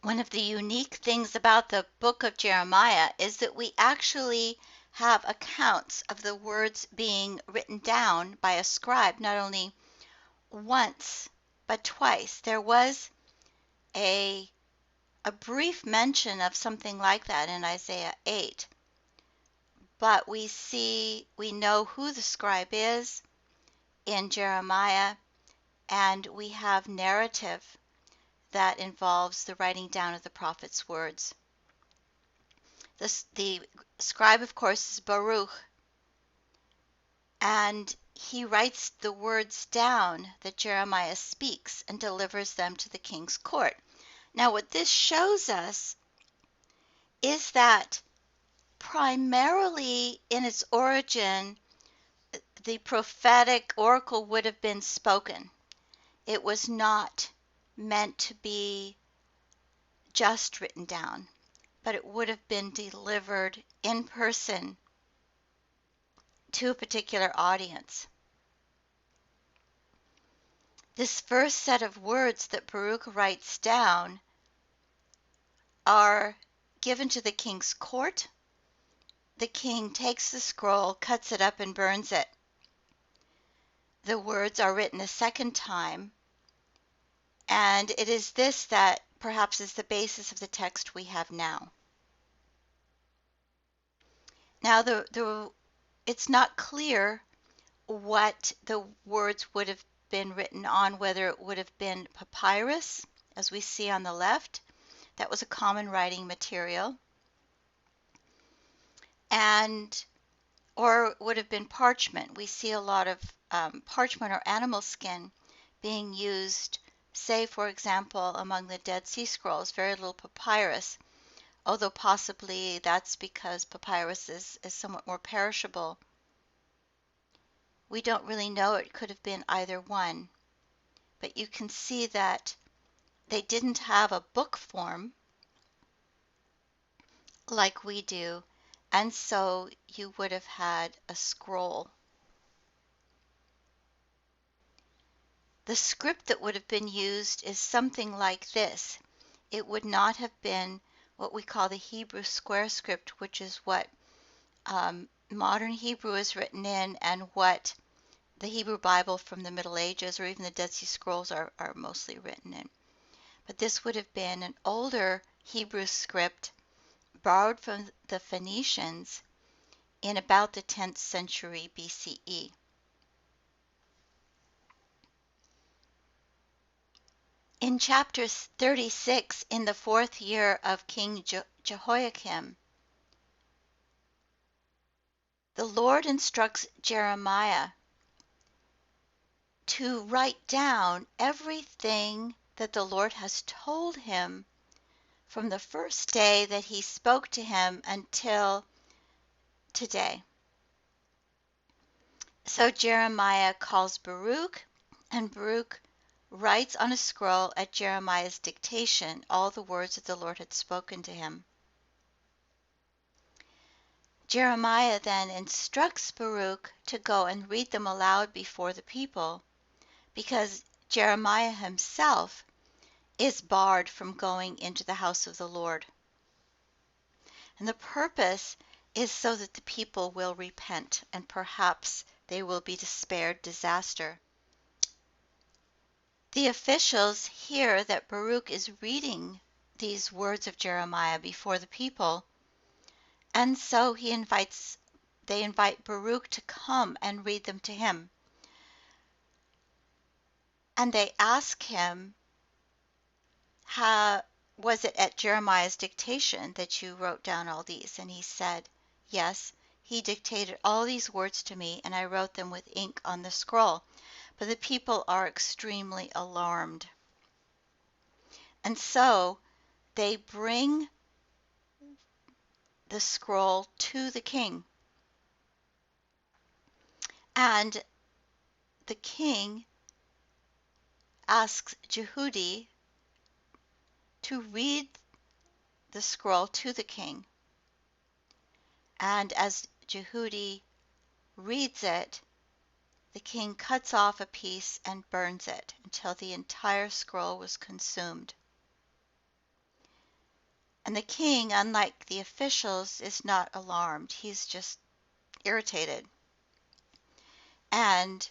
One of the unique things about the book of Jeremiah is that we actually have accounts of the words being written down by a scribe, not only once, but twice. There was a brief mention of something like that in Isaiah 8, but we know who the scribe is in Jeremiah, and we have narrative that involves the writing down of the prophet's words. The scribe, of course, is Baruch, and he writes the words down that Jeremiah speaks and delivers them to the king's court. Now, what this shows us is that primarily in its origin, the prophetic oracle would have been spoken. It was not meant to be just written down, but it would have been delivered in person to a particular audience. This first set of words that Baruch writes down are given to the king's court. The king takes the scroll, cuts it up, and burns it. The words are written a second time, and it is this that perhaps is the basis of the text we have now. Now, it's not clear what the words would have been written on, whether it would have been papyrus, as we see on the left. That was a common writing material. Or would have been parchment. We see a lot of parchment or animal skin being used, say, for example, among the Dead Sea Scrolls, very little papyrus, although possibly that's because papyrus is somewhat more perishable. We don't really know. It could have been either one. But you can see that they didn't have a book form like we do, and so you would have had a scroll. The script that would have been used is something like this. It would not have been what we call the Hebrew square script, which is what modern Hebrew is written in, and what the Hebrew Bible from the Middle Ages or even the Dead Sea Scrolls are mostly written in. But this would have been an older Hebrew script borrowed from the Phoenicians in about the 10th century BCE. In chapter 36, in the 4th year of King Jehoiakim, the Lord instructs Jeremiah to write down everything that the Lord has told him from the first day that he spoke to him until today. So Jeremiah calls Baruch, and Baruch writes on a scroll at Jeremiah's dictation all the words that the Lord had spoken to him. Jeremiah then instructs Baruch to go and read them aloud before the people, because Jeremiah himself is barred from going into the house of the Lord. And the purpose is so that the people will repent, and perhaps they will be spared disaster. The officials hear that Baruch is reading these words of Jeremiah before the people, and so they invite Baruch to come and read them to him. And they ask him, was it at Jeremiah's dictation that you wrote down all these? And he said, yes, he dictated all these words to me, and I wrote them with ink on the scroll. But the people are extremely alarmed. And so they bring the scroll to the king. And the king asks Jehudi to read the scroll to the king. And as Jehudi reads it, the king cuts off a piece and burns it until the entire scroll was consumed. And the king, unlike the officials, is not alarmed. He's just irritated. And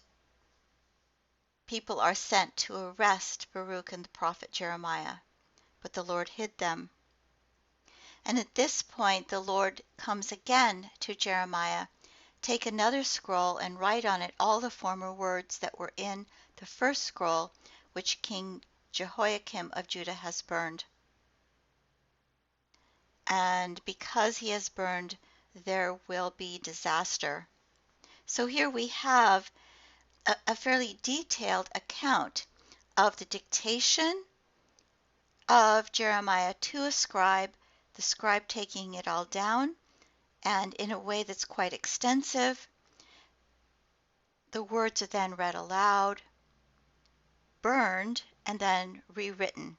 people are sent to arrest Baruch and the prophet Jeremiah, but the Lord hid them. And at this point, the Lord comes again to Jeremiah. Take another scroll and write on it all the former words that were in the first scroll, which King Jehoiakim of Judah has burned. And because he has burned, there will be disaster. So here we have a fairly detailed account of the dictation of Jeremiah to a scribe, the scribe taking it all down, and in a way that's quite extensive. The words are then read aloud, burned, and then rewritten.